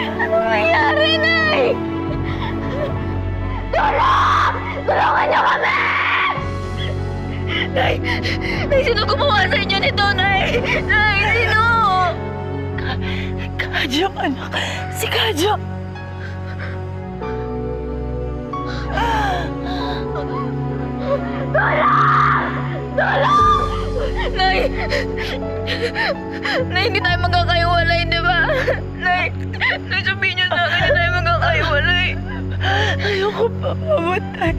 Anong nangyari, Nay? Tulong! Tulungan niyo kami! Nay! Nay, sino gumawa sa inyo nito, Nay? Nay, sino? Kadyo, anak. Si Kadyo. Tulong! Tulong! Nay! Nay, hindi tayo magkakaiwalay, di ba? Nay! Nay, sabihin niyo sa akin, hindi tayo magkakaiwalay. Ayoko pa mamatay.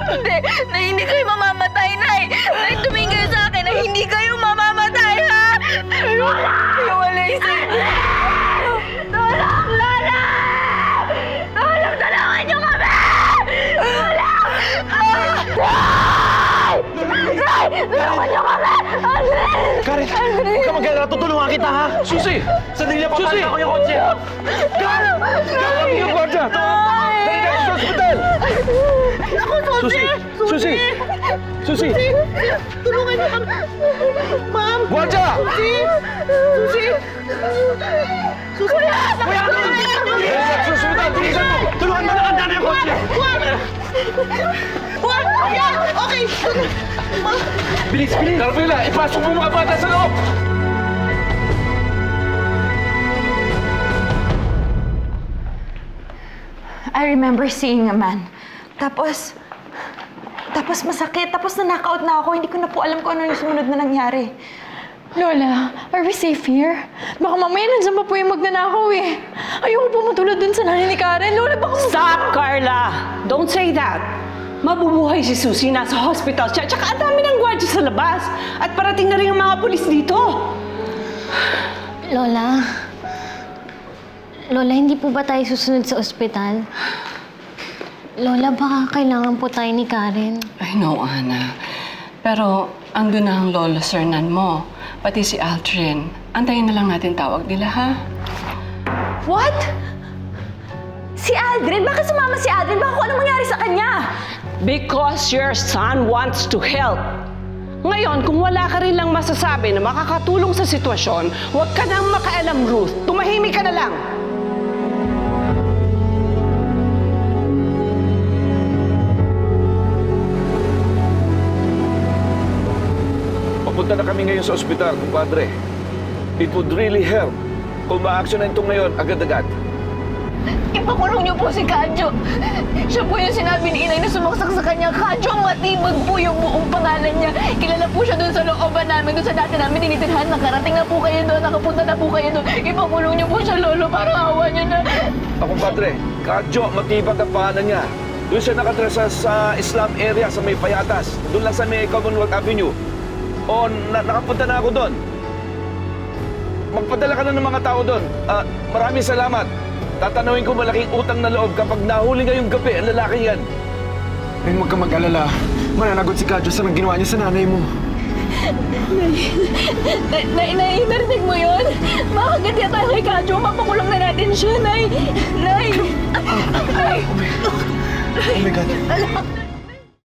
Hindi! Nay, hindi kayo mamamatay, Nay! Nay, tumingin kayo sa akin na hindi kayo mamamatay, ha? Iwalay sa inyo. Tulong, Lola! Tulong, tulungan niyo kami! Tulong! Nay! Nay! Tulungan niyo kami! Andres! Karen, huwag ka mag-alala. Tutulungan kita, ha? Susi! Sandali lang, papalitan ko yung kotse. Karen! Tawag niyo, Gwardiya! Dali tayo sa ospital! Ako, Susi! Susi! Susi! Tulungan niyo kami! Ma'am! Gwardiya! Susi! Kuya! Kuya! Bilisan sa ospital! Bilisan mo! Tulungan mo na ang nanay yung kotse! Juan! Kuya! Okay! Bilis! Bilis! Carmela, ipasok mo mga bata sa loob! I remember seeing a man. Tapos masakit. Tapos na-knockout na ako. Hindi ko na po alam kung ano yung sumunod na nangyari. Lola, are we safe here? Baka mamaya nandiyan pa po yung magnanakaw eh. Ayoko po matulad dun sa nanay ni Karen. Lola, baka... Stop, Carla! Don't say that. Mabubuhay si Susie, nasa hospital siya. Tsaka ang dami ng gwardiya sa labas. At parating na rin ang mga pulis dito. Lola, hindi po ba tayo susunod sa ospital? Lola, baka kailangan po tayo ni Karen. I know, Ana. Pero andun na ang Lola Sernan mo. Pati si Aldrin. Antayin na lang natin tawag nila, ha? What? Si Aldrin? Bakit sumama si Aldrin? Baka kung ano mangyari sa kanya? Because your son wants to help. Ngayon, kung wala ka rin lang masasabi na makakatulong sa sitwasyon, huwag ka nang makaalam, Ruth. Tumahimik ka na lang. Papunta na kami ngayon sa ospital, kumpadre. It would really help kung ma-actionan ito ngayon agad-agad. Ipakulong niyo po si Kadyo. Siya po yung sinabi ni Inay na sumaksak sa kanya. Kadyo, Matibag po yung buong pangalan niya. Kilala po siya doon sa looban namin, doon sa dati namin tinitirhan. Nakarating na po kayo doon, nakapunta na po kayo doon. Ipakulong niyo po siya, Lolo, parang awa niyo na. Kumpadre, Kadyo, Matibag ang pangalan niya. Doon siya nakatira sa Islam area, sa may Payatas. Doon lang sa may Commonwealth Avenue. O, nakapunta na ako doon. Magpadala ka na ng mga tao doon. Maraming salamat. Tatanawin ko malaking utang na loob kapag nahuli ngayong gabi ang lalaki yan. Ay, huwag ka mag-alala. Mananagot si Kadyo sa nang ginawa niya sa nanay mo. Narinig mo yun? Makagat niya tayo kay Kadyo. Mapakulong na natin siya, Nay. Nay! Oh my God.